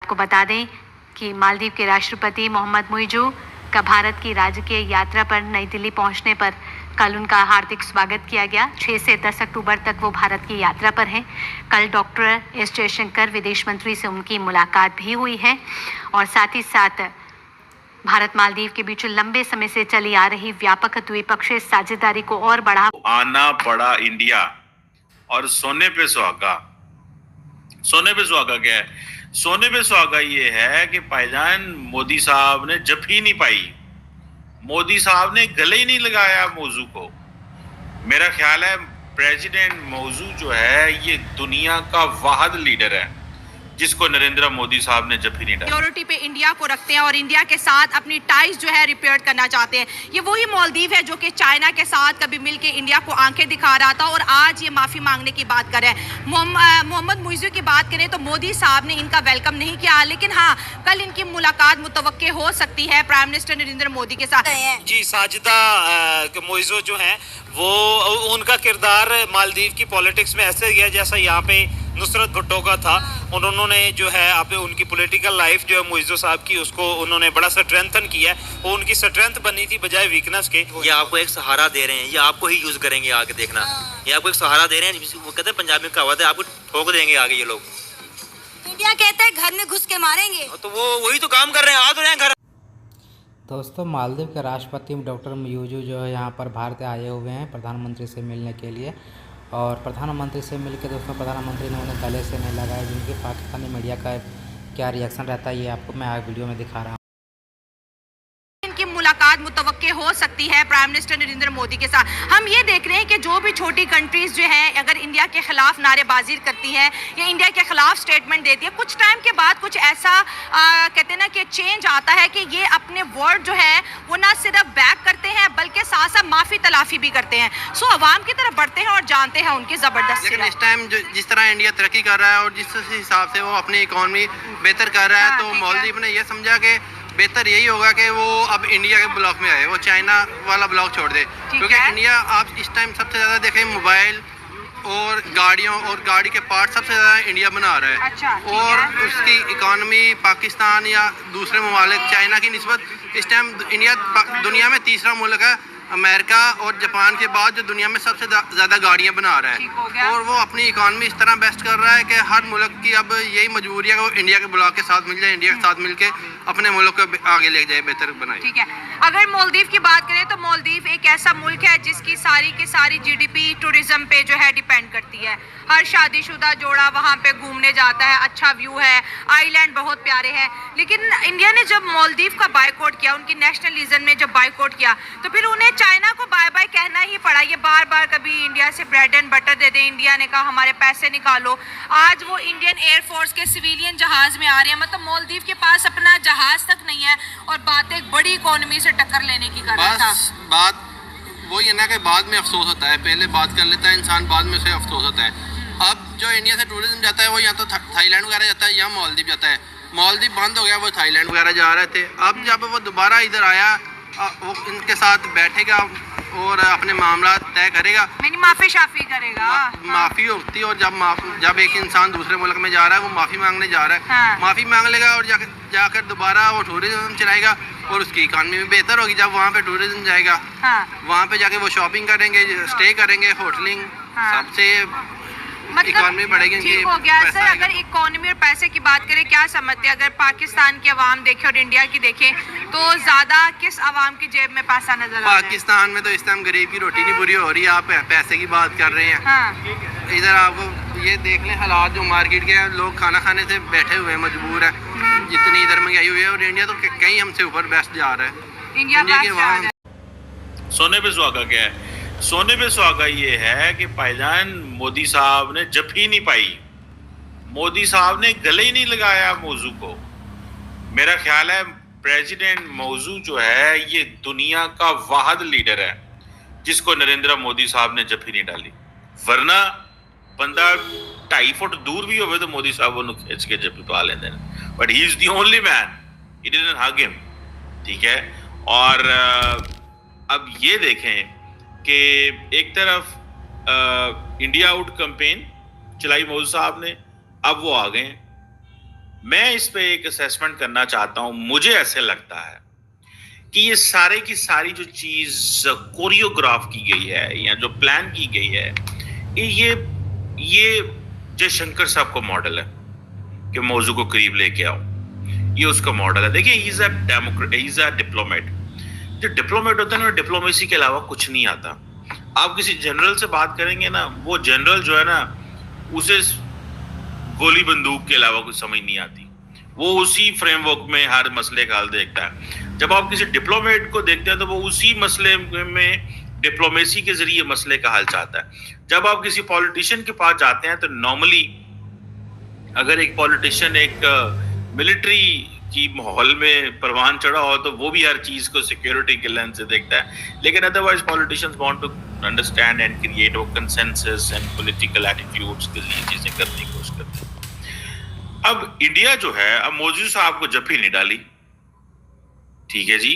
को बता दें कि मालदीव के राष्ट्रपति मोहम्मद मुइज़ू का भारत की राजकीय यात्रा पर नई दिल्ली पहुंचने पर कल उनका हार्दिक स्वागत किया गया। 6 से 10 अक्टूबर तक वो भारत की यात्रा पर हैं। कल डॉक्टर एस जयशंकर विदेश मंत्री से उनकी मुलाकात भी हुई है और साथ ही साथ भारत मालदीव के बीच लंबे समय से चली आ रही व्यापक द्विपक्षीय साझेदारी को और बढ़ा आना पड़ा इंडिया। और सोने पे सुहागा क्या है? सोने पे सुहागा ये है कि भाईजान मोदी साहब ने जफी नहीं पाई, मोदी साहब ने गले ही नहीं लगाया मौजू को। मेरा ख्याल है प्रेसिडेंट मौजू जो है ये दुनिया का वाहिद लीडर है जिसको नरेंद्र मोदी साहब ने जफी नहीं डाली। सिक्योरिटी पे इंडिया को रखते हैं और इंडिया के साथ अपनी टाइज जो है रिपेयर करना चाहते हैं। ये वही मालदीव है जो कि चाइना के साथ कभी मिलके इंडिया को आंखें दिखा रहा था और आज ये माफी मांगने की बात कर रहे हैं। मोहम्मद मुइज़ू की बात करें तो मोदी साहब ने इनका वेलकम नहीं किया, लेकिन हाँ कल इनकी मुलाकात मुतवक्के हो सकती है प्राइम मिनिस्टर नरेंद्र मोदी के साथ। जी, साजिदा मुइज़ू जो है वो उनका किरदार मालदीव की पॉलिटिक्स में ऐसे गया जैसा यहाँ पे नुसरत भुट्टो का था। उन्होंने जो है आप उनकी पॉलिटिकल लाइफ जो है मुइज़ू साहब की उसको उन्होंने बड़ा स्ट्रेंथन किया है। वो उनकी स्ट्रेंथ बनी थी बजाय वीकनेस के। ये आपको एक सहारा दे रहे हैं, ये आपको ही यूज करेंगे आगे, देखना। ये आपको एक सहारा दे रहे हैं, वो कहते हैं पंजाबी में कहावत है, आपको ठोक देंगे आगे ये लोग। इंडिया कहता है घर में घुस के मारेंगे, तो वो वही तो काम कर रहे हैं, आ तो रहे हैं घर। दोस्तों, मालदीव के राष्ट्रपति डॉक्टर मुइज़ू जो है यहाँ पर भारत आए हुए हैं प्रधानमंत्री से मिलने के लिए। और प्रधानमंत्री से मिलकर दोस्तों प्रधानमंत्री ने उन्हें गले से नहीं लगाया, जिनकी पाकिस्तानी मीडिया का क्या रिएक्शन रहता है ये आपको मैं आज वीडियो में दिखा रहा हूँ। इनकी मुलाकात मुतवक्के हो सकती है प्राइम मिनिस्टर नरेंद्र मोदी के साथ। हम ये देख रहे हैं कि जो भी छोटी कंट्रीज जो हैं अगर इंडिया के खिलाफ नारेबाजी करती हैं या इंडिया के खिलाफ स्टेटमेंट देती है, कुछ टाइम के बाद कुछ ऐसा कहते हैं ना कि चेंज आता है कि ये अपने वर्ड जो है वो ना सिर्फ बैक करते हैं बल्कि साथ साथ माफी तलाफी भी करते हैं। सो अवाम की तरफ बढ़ते हैं और जानते हैं उनकी जबरदस्त। लेकिन इस टाइम जिस तरह इंडिया तरक्की कर रहा है और जिस हिसाब से वो अपनी इकोनॉमी बेहतर कर रहा है, तो मालदीव ने यह समझा कि बेहतर यही होगा कि वो अब इंडिया के ब्लॉक में आए, वो चाइना वाला ब्लॉक छोड़ दे। क्योंकि इंडिया आप इस टाइम सबसे ज़्यादा देखें मोबाइल और गाड़ियों और गाड़ी के पार्ट सबसे ज़्यादा इंडिया बना रहा है। अच्छा, और उसकी इकोनॉमी पाकिस्तान या दूसरे ममालिक चाइना की निस्बत इस टाइम इंडिया दुनिया में तीसरा मुल्क है, अमेरिका और जापान के बाद जो दुनिया में सबसे ज़्यादा गाड़ियाँ बना रहा है। और वो अपनी इकॉनमी इस तरह बेस्ट कर रहा है कि हर मुल्क की अब यही मजबूरी है कि वो इंडिया के ब्लॉक के साथ मिल जाए, इंडिया के साथ मिलके अपने मुल्क को आगे ले जाए, बेहतर बनाए। ठीक है, अगर मालदीव की बात करें तो मालदीव एक ऐसा मुल्क है जिसकी सारी की सारी जीडीपी टूरिज्म पे जो है डिपेंड करती है। हर शादीशुदा जोड़ा वहाँ पे घूमने जाता है, अच्छा व्यू है, आइलैंड बहुत प्यारे हैं। लेकिन इंडिया ने जब मालदीव का बायकॉट किया, उनकी नेशनलिज्म ने जब बायकॉट किया, तो फिर उन्हें चाइना को बाय बाय कहना ही पड़ा। ये बार बार कभी इंडिया से ब्रेड एंड बटर दे दें, इंडिया ने कहा हमारे पैसे निकालो। आज वो इंडियन एयरफोर्स के सिविलियन जहाज में आ रहे हैं, मतलब मालदीव के पास अपना जहाज तक नहीं है और बात एक बड़ी इकोनॉमी से टक्कर लेने की कर रहा था। बात वही है ना कि बाद में अफसोस होता है, पहले बात कर लेता है इंसान, बाद में उसे अफसोस होता है। अब जो इंडिया से टूरिज्म जाता है वो या तो थाईलैंड वगैरह जाता है या मालदीव जाता है। मालदीव बंद हो गया, वो थाईलैंड वगैरह जा रहे थे। अब जब वो दोबारा इधर आया, वो इनके साथ बैठेगा और अपने मामला तय करेगा, माफी शाफी करेगा। माफी होती है। और जब एक इंसान दूसरे मुल्क में जा रहा है वो माफी मांगने जा रहा है, माफी मांग लेगा और जाकर दोबारा वो टूरिज्म चलाएगा और उसकी इकॉनमी भी बेहतर होगी। जब वहाँ पे टूरिज्म जाएगा, वहाँ पे जाके वो शॉपिंग करेंगे, स्टे करेंगे, होटलिंग, सबसे इकोनॉमी बढ़ेगी। ठीक हो गया सर। अगर इकोनॉमी और पैसे की बात करें, क्या समझते हैं अगर पाकिस्तान की आवाम देखे और इंडिया की देखे तो ज्यादा किस आवाम की जेब में पैसा नजर आता है? पाकिस्तान में तो इस टाइम गरीब की रोटी नहीं पूरी हो रही है, आप पैसे की बात कर रहे हैं। इधर आपको ये देख लें हालात जो मार्केट के हैं, लोग खाना खाने से बैठे हुए हैं, मजबूर है। जितनी इधर महंगाई हुई है और इंडिया तो कहीं हमसे ऊपर बेस्ट जा रहा है। इंडिया के वहाँ सोने पे सुहागा क्या है? सोने पे सुहागा ये है कि भाईजान मोदी साहब ने जफी नहीं पाई, मोदी साहब ने गले ही नहीं लगाया मौजू को। मेरा ख्याल है प्रेसिडेंट मौजू जो है ये दुनिया का वाहिद लीडर है जिसको नरेंद्र मोदी साहब ने जफी नहीं डाली। वरना बंदा 2.5 फुट दूर भी हो तो मोदी साहब उन्हें खींच के जफी पा लेते हैं, but he is the only man, he didn't hug him. ठीक है, और अब ये देखें कि एक तरफ इंडिया आउट कैंपेन चलाई मोदी साहब ने, अब वो आ गए मैं इस पे एक असेसमेंट करना चाहता हूं। मुझे ऐसे लगता है कि ये सारे की सारी जो चीज कोरियोग्राफ की गई है या जो प्लान की गई है, ये जयशंकर साहब का मॉडल है कि मौजू को करीब लेके आओ। ये उसका मॉडल है। देखिए, ही इज अ डिप्लोमेट। जो डिप्लोमेट होता है ना, डिप्लोमेसी के अलावा कुछ नहीं आता। आप किसी जनरल से बात करेंगे ना, वो जनरल जो है ना, उसे गोली बंदूक के अलावा कुछ समझ नहीं आती। वो उसी फ्रेमवर्क में हर मसले का हल देखता है। जब आप किसी डिप्लोमेट को देखते हैं तो वो उसी मसले में डिप्लोमेसी के जरिए मसले का हल चाहता है। जब आप किसी पॉलिटिशियन के पास जाते हैं तो नॉर्मली अगर एक पॉलिटिशियन एक मिलिट्री की माहौल में परवान चढ़ा हो तो वो भी हर चीज को सिक्योरिटी के लेंस से देखता है, लेकिन otherwise politicians want to understand and create वो कंसेंसस एंड पॉलिटिकल एटीट्यूड्स के लिए चीजें करने की कोशिश करते हैं। अब इंडिया जो है, अब मौजूद साहब को जफ्फी नहीं डाली, ठीक है जी,